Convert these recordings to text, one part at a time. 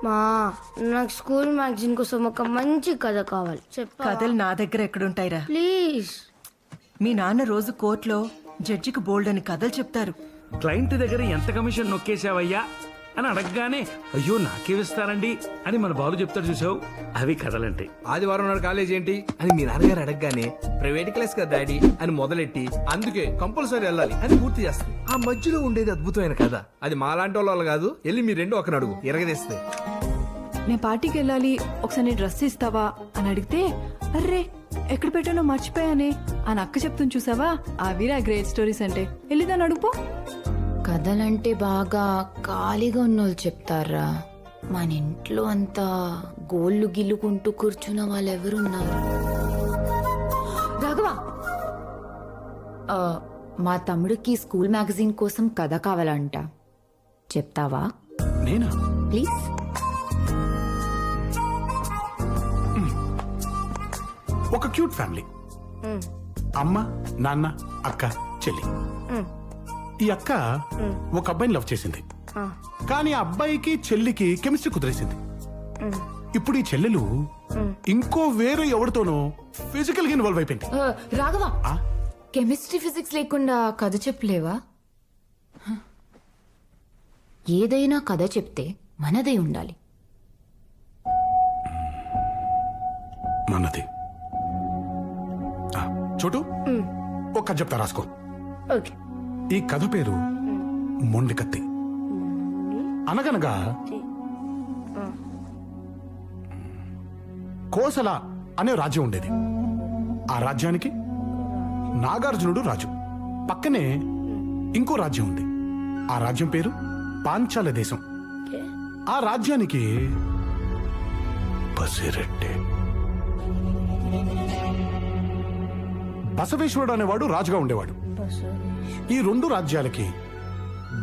మా నాకు school magazine కోసం ఒక మంచి కథ కావాలి చెప్పా కథలు నా దగ్గర ఎక్కడుంటాయిరా? ప్లీజ్. మీ నాన్న రోజు కోర్టులో జడ్జికి బోల్డ్ అని కథలు చెప్తారు. క్లయింట్ దగ్గర ఎంత కమిషన్ నొక్కేశావయ్యా అని అడగగానే అయ్యో నాకేమిస్తారండి అని మన బాలు చెప్తాడు చూసావు, అవి కథలంటే. ఆదివారం నాడు కాలేజ్ ఏంటి అని మీ నాన్నగారు అడగగానే ప్రైవేట్ క్లాస్ కదా డాడీ అని మొదలెట్టి అందుకే కంపల్సరీ వెళ్ళాలి అని పూర్తి చేస్తుంది. ఆ మధ్యలో ఉండేది అద్భుతమైన కథ. అది మాలాంటి వాళ్ళు కాదు, వెళ్ళి మీ రెండు ఒకరిని అడుగు ఎరగదీస్తే. నేను పార్టీకి వెళ్ళాలి, ఒకసారి నీ డ్రెస్ ఇస్తావా అని అడిగితే అర్రే ఎక్కడ పెట్టానో మర్చిపోయానే అని అక్క చెప్తుంది చూసావా, అవిరా గ్రేట్ స్టోరీస్ అంటే. వెళ్ళిదాన్ని అడుగుపో. కథలంటే బాగా ఖాళీగా ఉన్నోళ్ళు చెప్తారా, మన ఇంట్లో అంతా గోళ్ళు గిల్లుకుంటూ కూర్చున్న వాళ్ళు ఎవరున్నారు? రాఘవా, మా తమ్ముడికి స్కూల్ మ్యాగజైన్ కోసం కథ కావాలంట, చెప్తావా? నేనా? ప్లీజ్. ఒక క్యూట్ ఫ్యామిలీ, అమ్మ నాన్న అక్క చెల్లి. ఈ అక్క ఒక అబ్బాయిని లవ్ చేసింది, కానీ ఆ అబ్బాయికి చెల్లికి కెమిస్ట్రీ కుదిరేసింది. ఇప్పుడు ఈ చెల్లెలు ఇంకో వేరే ఎవరితోనో ఫిజికల్ గా ఇన్వాల్వ్ అయిపోయింది. రాఘవా, కెమిస్ట్రీ ఫిజిక్స్ లేకుండా కథ చెప్పలేవా? ఏదైనా కథ చెప్తే మనదే ఉండాలి. మనది. చోటు ఒక కథ చెప్తా, రాసుకో. ఓకే. ఈ కథ పేరు మొండి కత్తి. అనగనగా కోసల అనే రాజ్యం ఉండేది. ఆ రాజ్యానికి నాగార్జునుడు రాజు. పక్కనే ఇంకో రాజ్యం ఉంది. ఆ రాజ్యం పేరు పాంచాల దేశం. ఆ రాజ్యానికి బసిరెడ్డి బసవేశ్వరుడు అనేవాడు రాజుగా ఉండేవాడు. ఈ రెండు రాజ్యాలకి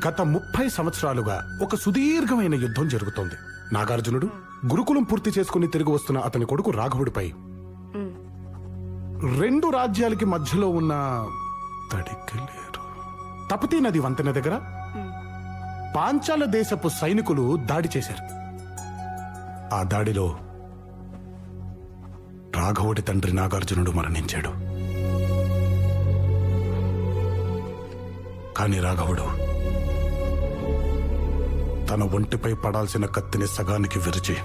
గత 30 సంవత్సరాలుగా ఒక సుదీర్ఘమైన యుద్ధం జరుగుతోంది. నాగార్జునుడు గురుకులం పూర్తి చేసుకుని తిరిగి వస్తున్న అతని కొడుకు రాఘవుడిపై రెండు రాజ్యాలకి మధ్యలో ఉన్న తపతీ నది వంతెన దగ్గర పాంచాల దేశపు సైనికులు దాడి చేశారు. ఆ దాడిలో రాఘవుడి తండ్రి నాగార్జునుడు మరణించాడు. కానీ రాఘవుడు తన ఒంటిపై పడాల్సిన కత్తిని సగానికి విరిచి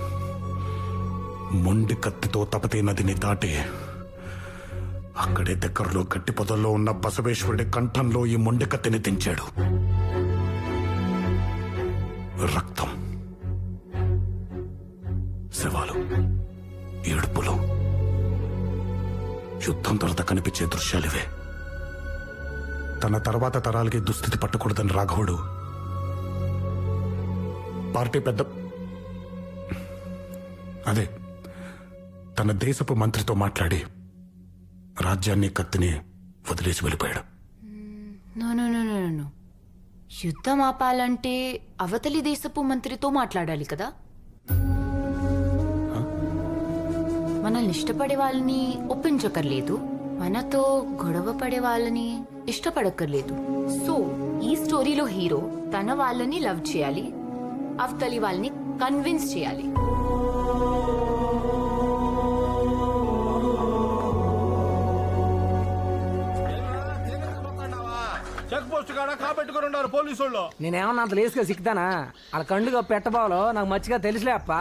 మొండి కత్తితో తపతీ నదిని దాటి అక్కడే దగ్గరలో గట్టి పొదల్లో ఉన్న బసవేశ్వరుడి కంఠంలో ఈ మొండి కత్తిని దించాడు. రక్తం, శవాలు, ఏడుపులు, యుద్ధం తర్వాత కనిపించే దృశ్యాలివే. తన తర్వాత తరాలకి దుస్థితి పట్టకూడదని రాఘవుడు పార్టీ పెద్ద అదే తన దేశపు మంత్రితో మాట్లాడి రాజ్యాన్ని కత్తిని వదిలేసి వెళ్ళిపోయాడు. యుద్ధం ఆపాలంటే అవతలి దేశపు మంత్రితో మాట్లాడాలి కదా. మనల్ని ఇష్టపడే వాళ్ళని ఒప్పించకర్లేదు, మనతో గొడవ పడే వాళ్ళని ఇష్టపడక్కర్లేదు. సో ఈ స్టోరీలో హీరో తన వాళ్ళని లవ్ చేయాలి, అవతలి వాళ్ళని కన్విన్స్ చేయాలి. చెక్ పోస్ట్ కాడ కాపెట్టుకుని ఉన్నారు పోలీసు వాళ్ళు. నేనేమన్నా అంత లేసుగా సిక్తానా? వాళ్ళ కండుగా పెట్టబాలో నాకు మంచిగా తెలుసులే అప్ప.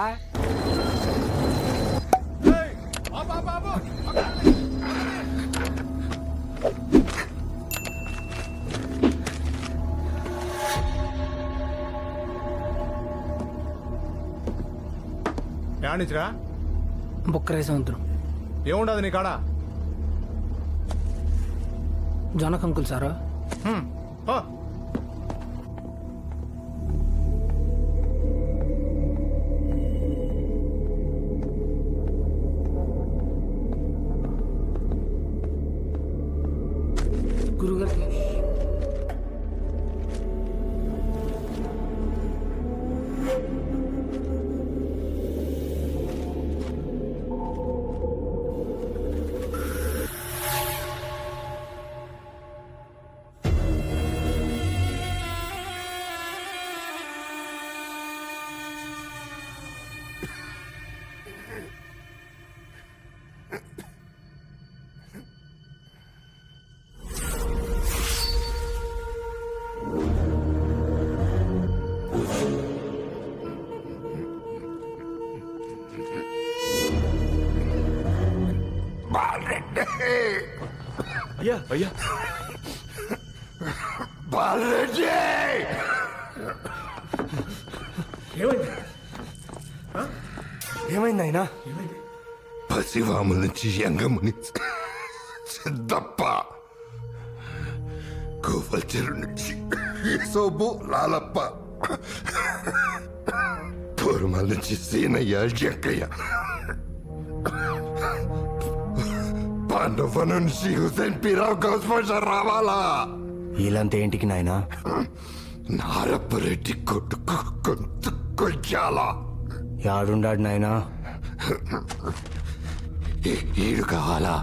యానిచ్రా బుక్కరేసవంతులు ఏముండదు నీ కాడ? జొనకంకులు సారా. గురుగారికి బాలరెడ్డి అయ్యా అయ్యా బాలరెడ్డి ఏమైంది ఆయన? పసివాముల నుంచి యంగముని సిద్ధప్ప, కోవల్చెరు నుంచి సోబు లాలప్ప, పూర్మల నుంచి సీనయ్య జక్కయ్య, పాండవ నుంచి హుసేన్ పీరావు గౌస్పాషా రావాలా. వీళ్ళంతా ఏంటికి నాయనా? నారప్పరెడ్డి కొడుకు గొంతు కొయ్యాలా. యాడుండాడు నాయనా? ఈడు కావాలా?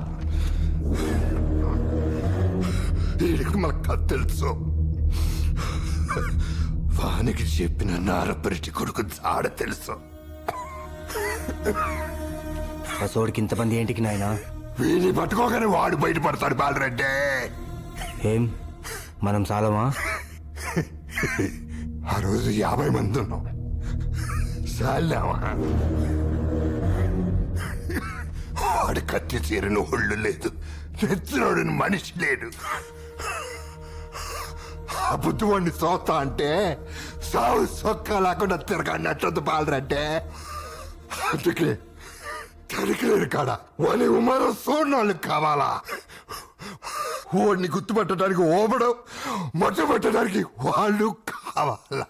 ఈడికి మనకు తెలుసు. వానికి చెప్పిన నారప్పరెడ్డి కొడుకు ఆడ తెలుసు. అసోడికి ఇంతమంది ఏంటికి నాయనా? వీని పట్టుకోగానే వాడు బయటపడతాడు బాలరెడ్డి. ఏం మనం సాలమా? ఆ రోజు 50 మంది ఉన్నాం. చాలామా? వాడు కత్తి తీరని ఒళ్ళు లేదు, నెచ్చినోడిని మనిషి లేడు. ఆ బుద్ధివాడిని చూస్తా అంటే సాగు సొక్క లేకుండా తిరగన్నట్టు బాలరెడ్డి. అందుకే తరికలేరు కాడ వాని ఉమారం చూడనాళ్ళకి కావాలా. వాడిని గుర్తుపట్టడానికి ఓబడం, మొట్టబెట్టడానికి వాళ్ళు కావాలా.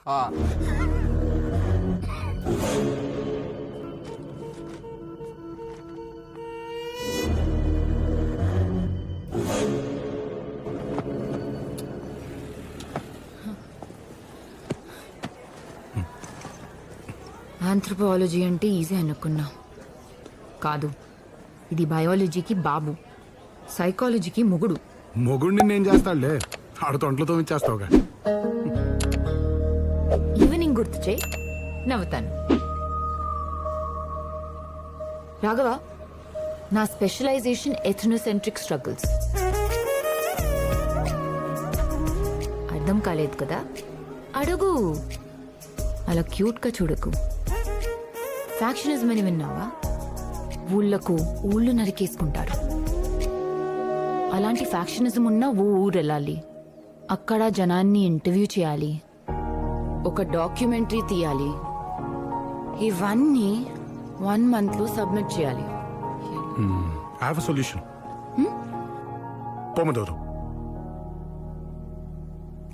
ఆంథ్రోపాలజీ అంటే ఈజీ అనుకున్నా. కాదు, ఇది బయాలజీకి బాబు, సైకాలజీకి మొగుడు. మొగుడిని నేను చేస్తాడులే, ఆడు తొంట్లతో ఇచ్చేస్తావుగా. ఈవినింగ్ గుర్తు చేయి, నవ్వుతాను. రాఘవ, నా స్పెషలైజేషన్ ఎథ్నోసెంట్రిక్ స్ట్రగుల్స్. అర్థం కాలేదు కదా? అడుగు. అలా క్యూట్గా చూడకు. ఫ్యాక్షనిజం అని విన్నావా? ఊళ్ళకు ఊళ్ళు నరికేసుకుంటారు. అలాంటి ఫ్యాక్షనిజం ఉన్న ఊరు వెళ్ళాలి, అక్కడ జనాన్ని ఇంటర్వ్యూ చేయాలి, ఒక డాక్యుమెంటరీ తీయాలి. ఇవన్నీ 1 month సబ్మిట్ చేయాలి. I have a solution. Pomodoro.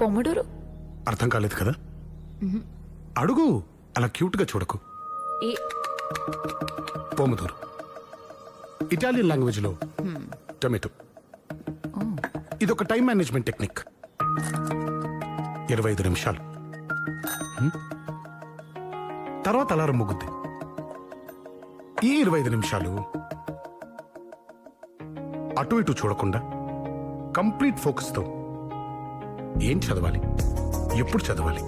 Pomodoro అర్థం కాలేదు కదా? అడుగు, అలా క్యూట్ గా చూడకు. పొమడోరు ఇటాలియన్ లాంగ్వేజ్ లో టొమాటో. ఇదొక టైం మేనేజ్మెంట్ టెక్నిక్. 25 నిమిషాలు తర్వాత అలారం ముగ్గుద్ది. ఈ 25 నిమిషాలు అటు ఇటు చూడకుండా కంప్లీట్ ఫోకస్ తో ఏం చదవాలి, ఎప్పుడు చదవాలి,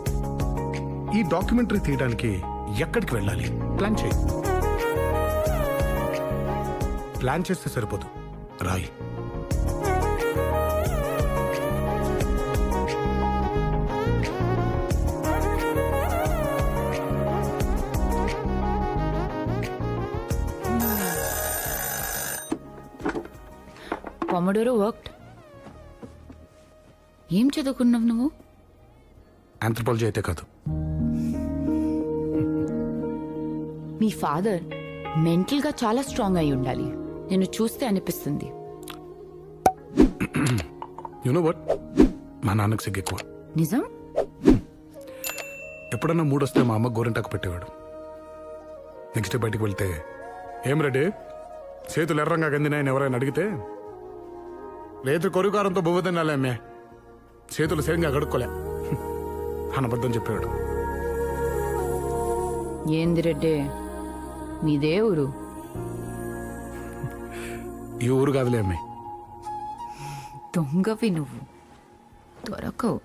ఈ డాక్యుమెంటరీ తీయడానికి ఎక్కడికి వెళ్ళాలి ప్లాన్ చేయి. ప్లాన్ చేస్తే సరిపోదు, రాయి. Pomodoro worked. ఏం చదువుకున్నావు నువ్వు? ఆంథ్రోపాలజీ అయితే కాదు. మీ ఫాదర్ మెంటల్ గా చాలా స్ట్రాంగ్ అయి ఉండాలి, నేను చూస్తే అనిపిస్తుంది. యు నో వాట్, మా నాన్నకు సిగ్గు ఎక్కువ. నిజం? ఎప్పుడన్నా మూడొస్తే మా అమ్మ గోరింటాకు పెట్టేవాడు. నెక్స్ట్ డే బయటికి వెళ్తే, ఏం రెడ్డి చేతులు ఎర్రంగా గందినాయని ఎవరైనా అడిగితే, రేతు కొరుకారంతో బొవ్వదన్నాలే అమ్మే, చేతులు సరిగ్గా గడుక్కోలే అనబద్ధం చెప్పేవాడు. ఏంది రెడ్డి, మీదే ఊరు? ఈ ఊరు కాదులే అమ్మే. దొంగవి నువ్వు, దొరకవు.